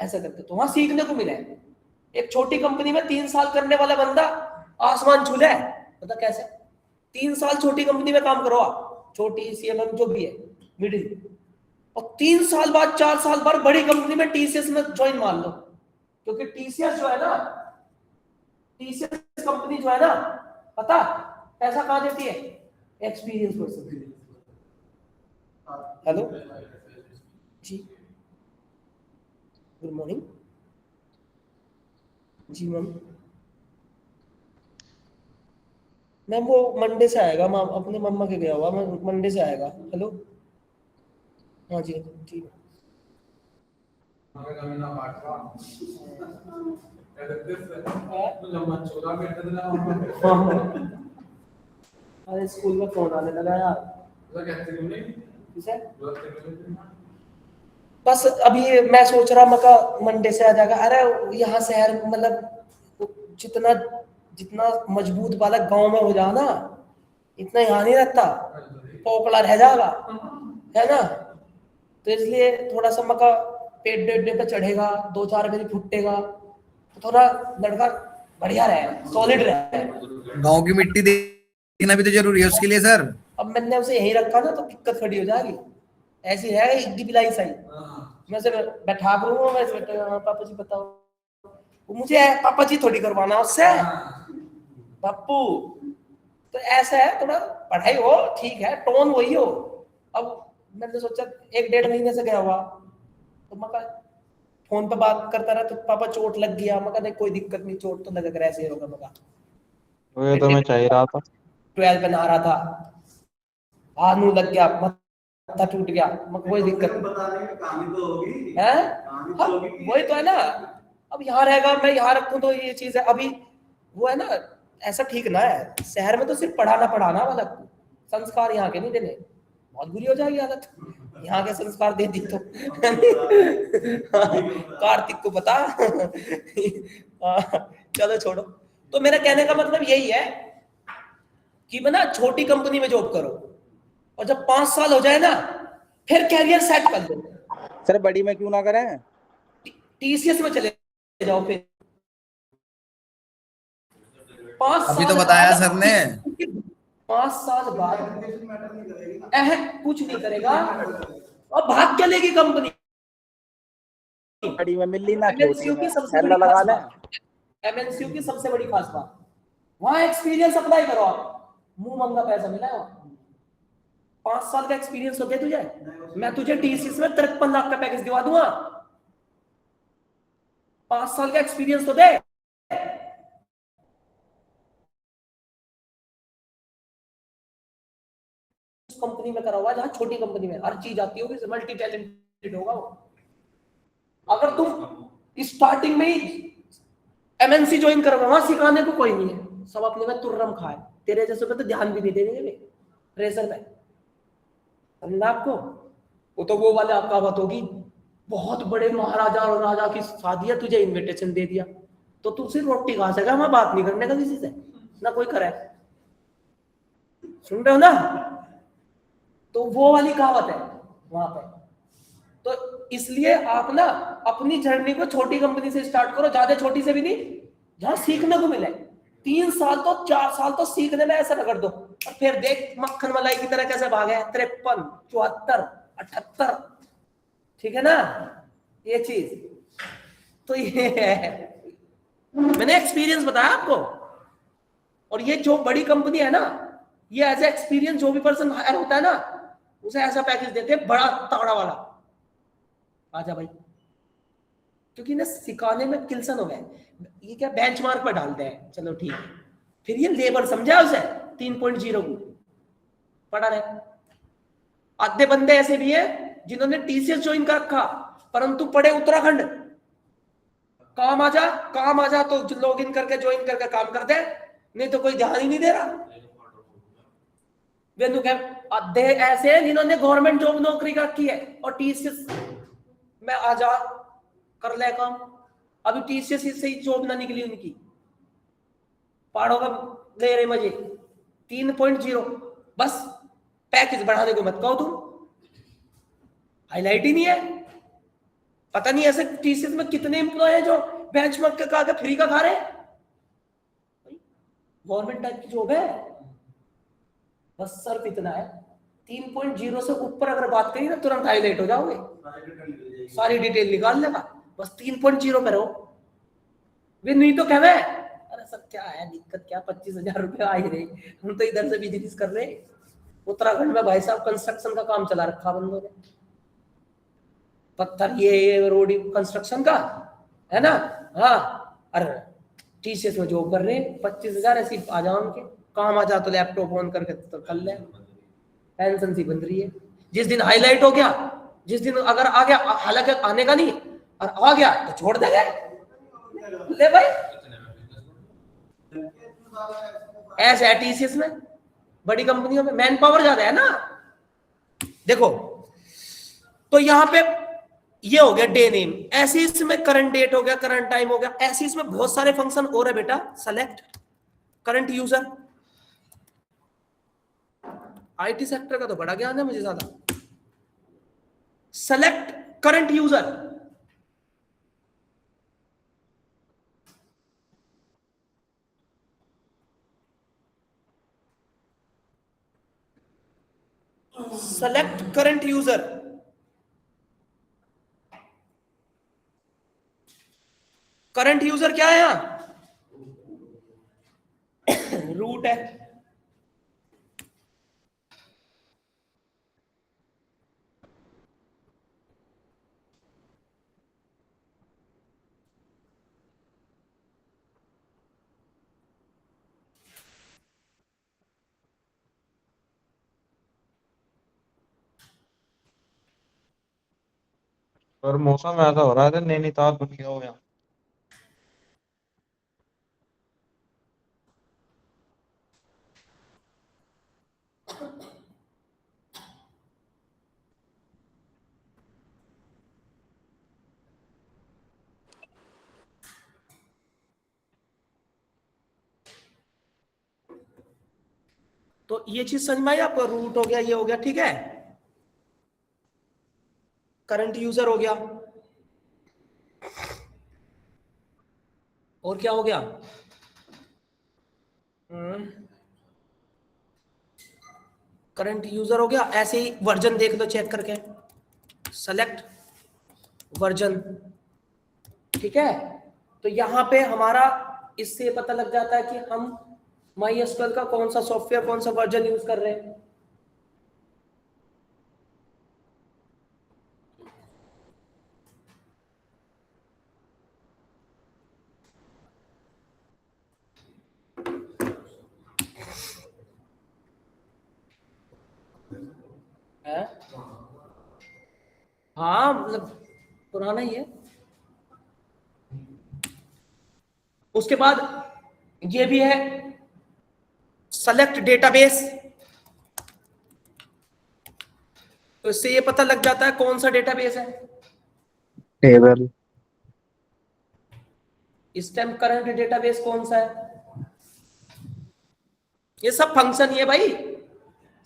ऐसा करते। तो वहां सीखने को मिला है। एक छोटी कंपनी में 3 साल करने वाला बंदा आसमान छू ले, पता कैसे? 3 साल छोटी कंपनी में काम करो आप, छोटी सीएमएम जो भी है मिडिल, और 3 साल बाद 4 साल बाद बड़ी कंपनी में टीसीएस में ज्वाइन मार लो। क्योंकि टीसीएस जो है ना, टीसीएस कंपनी जो है ना, पता पैसा कहां देती है? Experience person. हेलो जी, गुड मॉर्निंग जी मैम। मैम वो मंडे से आएगा, मैम अपने मम्मा के गया हुआ, मंडे से आएगा। हेलो हाँ जी ठीक है। अरे स्कूल में फोन आने लगा यार। बस अभी मैं सोच रहा मैं मंडे से आ जाएगा। अरे यहाँ शहर मतलब जितना जितना मजबूत वाला गांव में हो जाओ ना, इतना यहाँ नहीं रहता, पोकला रह जाएगा, है ना। तो इसलिए थोड़ा सा मका पेट डेढ़ पे चढ़ेगा, 2-4 बजे फुटेगा, तो थोड़ा लड़का बढ़िया रहे, सॉलिड रहे। गांव की मिट्टी देखना भी तो जरूरी है उसके लिए सर। अब मैंने उसे यही रखा ना तो दिक्कत खड़ी हो जाएगी। ऐसी है एक पिलाई सही, मैं से बैठा करूंगा, मैं पापा जी बताओ, वो मुझे पापा जी थोड़ी करवाना उससे बापू। तो ऐसा है, थोड़ा पढ़ाई हो ठीक है, टोन वही हो। अब मैंने सोचा 1-1.5 महीने से गया हुआ, तो मैं फोन पे बात करता रहा, तो पापा चोट लग गया। मैं नहीं कोई दिक्कत नहीं, चोट तो लग ऐसे ही होगा। मैं तो मैं चाहिए रहा था 12 पे नहा रहा था, हाथ मुंह लग गया, माथा टूट गया, कोई दिक्कत नहीं है। वही तो है ना। अब यहाँ रहेगा, मैं यहाँ रखूं तो ये चीज है। अभी वो है ना, ऐसा ठीक ना है। शहर में तो सिर्फ पढ़ाना वाला, संस्कार यहाँ के नहीं देने, बहुत बुरी हो जाएगी आदत। यहाँ के संस्कार दे दी तो कार्तिक को पता। चलो छोड़ो। तो मेरा कहने का मतलब यही है कि मैं ना छोटी कंपनी में जॉब करो, और जब 5 साल हो जाए ना फिर कैरियर सेट कर दो। सर बड़ी में क्यों ना करें? टीसीएस में चले जाओ फिर 5 साल। अभी तो बताया सर ने। 5 साल बाद कुछ नहीं करेगा और भाग क्या लेगी कंपनी। बड़ी में मिल ली ना, एमएनसीयू की सबसे बड़ी खास बात, एमएनसीयू की सबसे बड़ी खास बात, वहां एक्सपीरियंस अप्लाई करो आप, मुंह मंगा पैसा मिला है। 5 साल का एक्सपीरियंस हो गया तुझे, मैं तुझे टीसीएस में 53 लाख का पैकेज दिवा दूंगा। 5 साल का एक्सपीरियंस तो दे। कंपनी में करा हुआ, जहां छोटी कंपनी में हर चीज आती होगी, मल्टी टैलेंटेड होगा वो। अगर तुम स्टार्टिंग में ही एमएनसी ज्वाइन करोगे, वहां सिखाने को कोई नहीं है, सब अपने में तुर्रम खाए, तेरे जैसे पे तो ध्यान भी नहीं देंगे प्रेशर में, समझा आपको। वो तो वो वाले आपका बात होगी, बहुत बड़े महाराजा और राजा की शादी है, तुझे इनविटेशन दे दिया तो तू सिर्फ रोटी खा सकेगा, मैं बात नहीं करने का किसी से, ना कोई करे। सुन रहे हो ना। तो वो वाली कहावत है वहां पे। तो इसलिए आप ना अपनी जर्नी को छोटी कंपनी से स्टार्ट करो, ज्यादा छोटी से भी नहीं, जहां सीखने को मिले। 3 साल तो 4 साल तो सीखने में ऐसा कर दो और फिर देख मक्खन मलाई की तरह कैसे भागे, 53, 74, 78, ठीक है ना, ये चीज। तो ये है, मैंने एक्सपीरियंस बताया आपको। और ये जो बड़ी कंपनी है ना, ये एज ए एक्सपीरियंस जो भी पर्सन हायर होता है ना, उसे ऐसा पैकेज देते हैं बड़ा तगड़ा वाला, आजा भाई, क्योंकि ना सिखाने में किल्सन हो गए। ये क्या बेंचमार्क पर डालते हैं, चलो ठीक है, फिर ये लेबर समझा उसे 3.0 को पढ़ा रहे। आधे बंदे ऐसे भी है जिन्होंने टीसीएस ज्वाइन कर रखा, परंतु पढ़े उत्तराखंड। काम आ जा तो लॉग इन करके ज्वाइन करके काम करते हैं, नहीं तो कोई ध्यान ही नहीं दे रहा। आधे ऐसे हैं जिन्होंने गवर्नमेंट जॉब नौकरी कर रखी है और टीसीएस में आ जा कर ले काम। अभी टीसीएस से ही जॉब ना निकली उनकी, पहाड़ों का ले रहे मजे। 3.0 बस, पैकेज बढ़ाने को मत कहो तुम, हाईलाइट ही नहीं है। पता नहीं ऐसे टीसीएस में कितने एम्प्लॉय हैं जो बेंचमार्क का फ्री का खा रहे हैं। गवर्नमेंट टाइप की जॉब है, बस सिर्फ इतना है। 3.0 से ऊपर अगर बात करी ना तुरंत हाईलाइट हो जाओगे, सारी डिटेल निकाल लेगा। बस 3.0 पे रहो, वे नहीं तो कहवे अरे सर क्या है दिक्कत, क्या 25,000 रुपए आ ही रहे, हम तो इधर से बिजनेस कर रहे। उत्तराखंड में भाई साहब कंस्ट्रक्शन का काम चला रखा बंदों ने, पत्थर ये रोड कंस्ट्रक्शन का है ना। हाँ, अरे टीसीएस में जॉब कर रहे, 25,000 ऐसी आ जाओ उनके, काम आ जा तो लैपटॉप ऑन करके तो कर ले, पेंशन सी बन रही है। जिस दिन हाईलाइट हो गया, जिस दिन अगर आ गया, हालांकि आने का नहीं, और आ गया तो छोड़ देंगे, ले भाई। ऐसे है टीसीएस में, बड़ी कंपनियों में मैन पावर ज्यादा है ना। देखो तो यहां पे ये हो गया डे नेम, ऐसे इसमें करंट डेट हो गया, करंट टाइम हो गया, ऐसे इसमें बहुत सारे फंक्शन और है बेटा। Select current user, IT sector का तो बड़ा ज्ञान है मुझे ज्यादा। Select current user, select current user, current user क्या है यहां, रूट है। और मौसम ऐसा हो रहा था, नैनीताल बन गया हो यहाँ। तो ये चीज समझ में आई आपको, रूट हो गया, ये हो गया, ठीक है। करंट यूजर हो गया, और क्या हो गया, करंट यूजर हो गया। ऐसे ही वर्जन देख लो चेक करके, सेलेक्ट वर्जन, ठीक है। तो यहां पे हमारा इससे पता लग जाता है कि हम MySQL का कौन सा सॉफ्टवेयर, कौन सा वर्जन यूज कर रहे हैं। हाँ मतलब पुराना ही है। उसके बाद ये भी है सेलेक्ट डेटाबेस, तो इससे ये पता लग जाता है कौन सा डेटाबेस है। टेबल, इस टाइम करंट डेटाबेस कौन सा है, ये सब फंक्शन ही है भाई,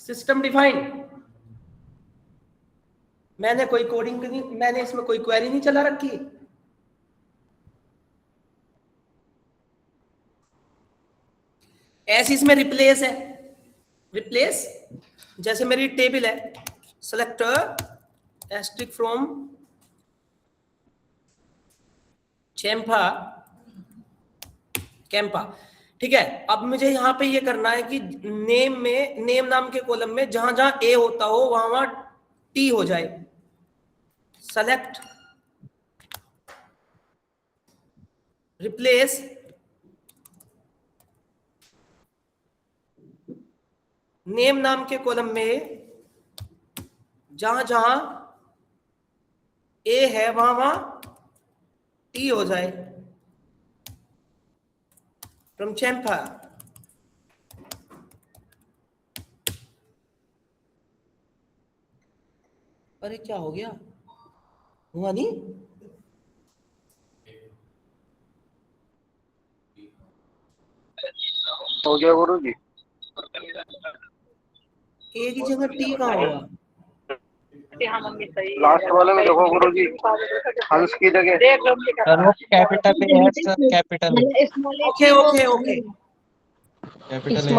सिस्टम डिफाइंड। मैंने कोई कोडिंग नहीं, मैंने इसमें कोई क्वेरी नहीं चला रखी। ऐसी इसमें रिप्लेस है, रिप्लेस, जैसे मेरी टेबल है, सेलेक्ट एस्ट्रिक फ्रॉम चैम्पा कैंपा। ठीक है, अब मुझे यहाँ पे ये करना है कि नेम में, नेम नाम के कॉलम में जहां जहां ए होता हो वहां वहां टी हो जाए। सेलेक्ट रिप्लेस नेम नाम के कॉलम में जहां जहां ए है वहां वहां टी हो जाए। फ्रॉम चैम्पा। अरे क्या हो गया, हुआ नहीं? हो गया गुरुजी। ए की जगह टी कहाँ हुआ? लास्ट वाले में देखो गुरुजी, हंस की जगह सर वो कैपिटल है sir, capital okay okay okay, capital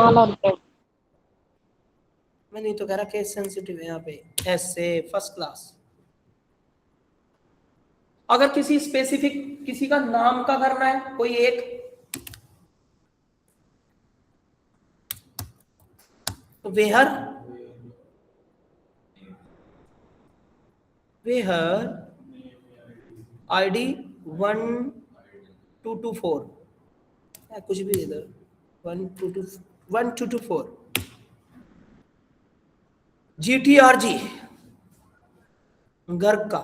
मैं नहीं तो कह रहा केस सेंसिटिव है यहाँ पे। ऐसे फर्स्ट क्लास। अगर किसी स्पेसिफिक किसी का नाम का करना है, कोई एक, तो वेहर वेहर आईडी 1224, कुछ भी इधर 1224 GTRG गर्ग का।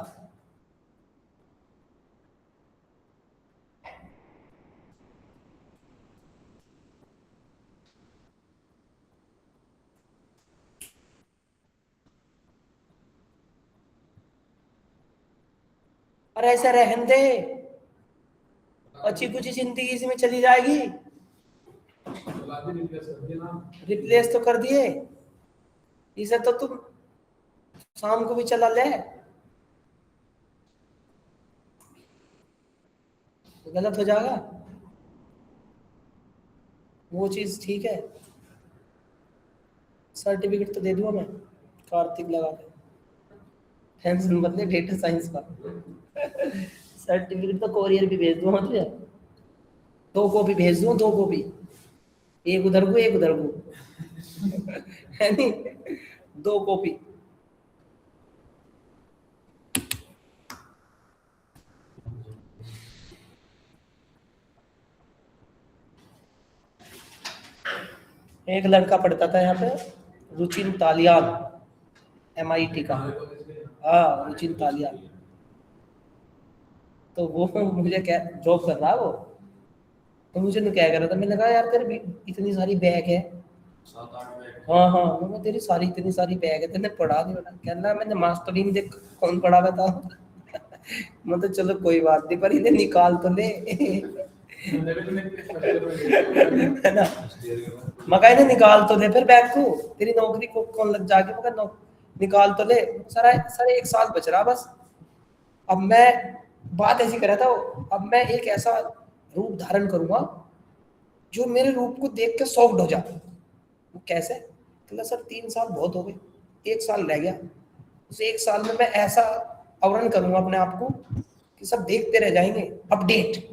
और ऐसा रहने दे, अच्छी कुछ जिंदगी इसमें चली जाएगी। रिप्लेस तो कर दिए, इसे तो तुम शाम को भी चला ले, तो गलत हो जाएगा। वो चीज ठीक है, सर्टिफिकेट तो दे दूंगा मैं कार्तिक लगा के, टेंशन मत ले डेटा साइंस का। सर्टिफिकेट तो कोरियर भी भेज दूंगा तुझे, 2 कॉपी भेज दूंगा, 2 कॉपी, एक उधर को एक उधर को, है नहीं, 2 कॉपी। एक लड़का पढ़ता था यहाँ पे, रुचिन तालियान, MIT का, हाँ रुचिन तालियान। तो वो मुझे क्या जॉब कर रहा है वो, तो मुझे क्या कर रहा था, मैंने कहा यार तेरे इतनी सारी बैग है, हाँ हाँ मैं तेरी सारी इतनी सारी बैग है, तेने पढ़ा नहीं पढ़ा? कहना मैंने मास्टर ही नहीं देख कौन पढ़ा हुआ था। मैं तो चलो कोई बात नहीं, पर इन्हें निकाल तो ले, है ना, मगर इन्हें निकाल तो दे फिर बैग को, तेरी नौकरी को कौन लग जाएगी, मगर निकाल तो ले। सारा 1 साल बच रहा बस। अब मैं बात ऐसी कर रहा था, अब मैं एक ऐसा रूप धारण करूंगा जो मेरे रूप को देख के सॉफ्ट हो जाए। वो कैसे? मतलब सर 3 साल बहुत हो गए, 1 साल रह गया, उस 1 साल में मैं ऐसा आवरण करूंगा अपने आप को कि सब देखते रह जाएंगे। अपडेट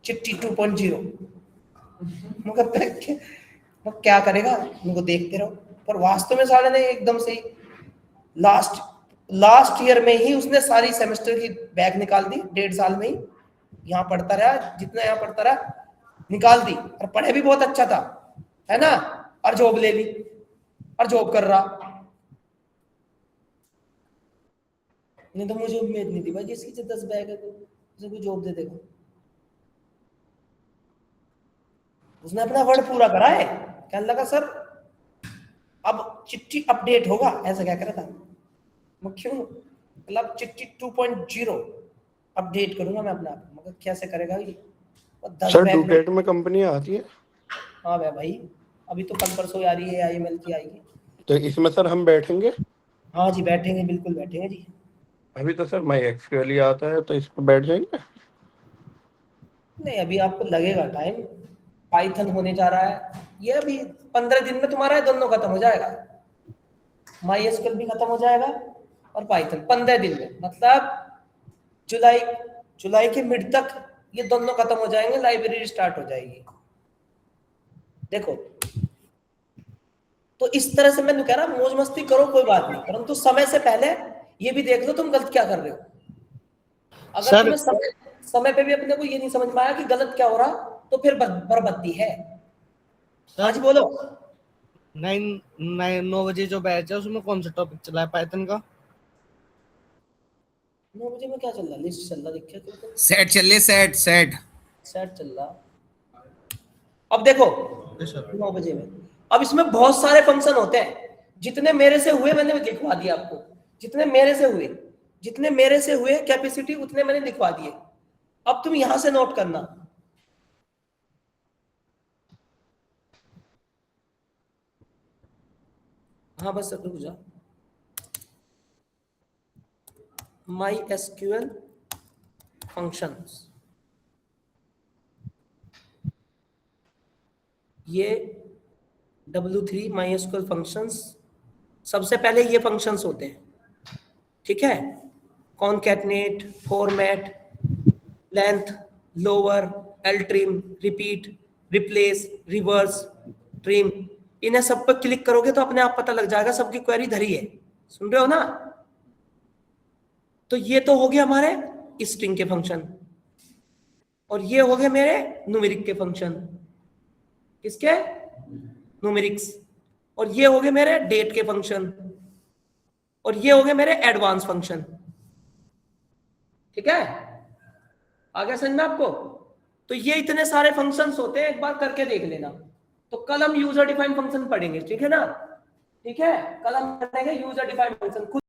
चिट्ठी 2.0, मगर क्या करेगा, उनको देखते रहो। पर वास्तव में साले ने एकदम से लास्ट ईयर में ही उसने सारी सेमेस्टर की बैग निकाल दी, 1.5 साल में ही यहाँ पढ़ता रहा, जितना यहाँ पढ़ता रहा निकाल दी, और पढ़े भी बहुत अच्छा था, है ना, और जॉब ले ली और जॉब कर रहा। नहीं तो मुझे उम्मीद नहीं थी भाई जिसकी 10 बैग है तो उसे कोई जॉब दे देगा। उसने अपना वर्ड पूरा करा है, कहने लगा सर अब चिट्ठी अपडेट होगा, ऐसा क्या करा था। मैं क्यों, मतलब चिट्ठी 2.0 अपडेट करूंगा मैं अपना, मगर कैसे करेगा ये? सर डुप्लीकेट में कंपनी आती है? हाँ भाई, अभी तो कल परसों आ रही है, IML की आएगी। तो इसमें सर हम बैठेंगे? हाँ जी बैठेंगे, बिल्कुल बैठेंगे जी। अभी तो सर MySQL ही आता है, तो इस पर बैठ जाएंगे? नहीं अभी आपको लगेगा टाइम, पाइथन होने जा रहा है, ये अभी 15 दिन में तुम्हारा ये दोनों खत्म हो जाएगा, MySQL भी खत्म हो जाएगा और पाइथन 15 दिन में, मतलब जुलाई के मिड तक ये दोनों खत्म हो जाएंगे, लाइब्रेरी स्टार्ट हो जाएगी। देखो तो इस तरह से मैं कह रहा मौज मस्ती करो कोई बात नहीं, परंतु समय से पहले ये भी देख लो तुम गलत क्या कर रहे हो। अगर सर- तुम्हें समय पे भी अपने को ये नहीं समझ में आया कि गलत क्या हो रहा, तो फिर बर्बादी है। आज बोलो 9 बजे जो बैच है उसमें कौन सा टॉपिक चला है पाइथन का? 9 बजे में क्या चल रहा है? लिस्ट चल रहा, देखिए तो सेट चल रही है, सेट सेट सेट चल रहा। अब देखो 9 बजे में, अब इसमें बहुत सारे फंक्शन होते हैं, जितने मेरे से हुए मैंने दिखवा दिया आपको, जितने मेरे से हुए कैपेसिटी उतने मैंने दिखवा दिए। अब तुम यहां से नोट करना, हाँ बस रुक जा, MySQL फंक्शंस, ये W3 MySQL फंक्शंस, सबसे पहले ये फंक्शंस होते हैं, ठीक है, concatenate, format, length, lower, ltrim, repeat, replace, reverse, trim, इन्हें सब पर क्लिक करोगे तो अपने आप पता लग जाएगा सबकी क्वेरी धरी है। सुन रहे हो ना? तो ये तो हो गया हमारे स्ट्रिंग के फंक्शन, और ये हो गए मेरे न्यूमेरिक के फंक्शन, किसके? न्यूमेरिक्स। और ये हो गए मेरे डेट के फंक्शन, और ये हो गए मेरे एडवांस फंक्शन। ठीक है, आ गया समझ में आपको? तो ये इतने सारे फंक्शंस होते हैं, एक बार करके देख लेना। तो कल हम यूजर डिफाइंड फंक्शन पढ़ेंगे, ठीक है ना? ठीक है, कल हम पढ़ेंगे यूजर डिफाइंड फंक्शन।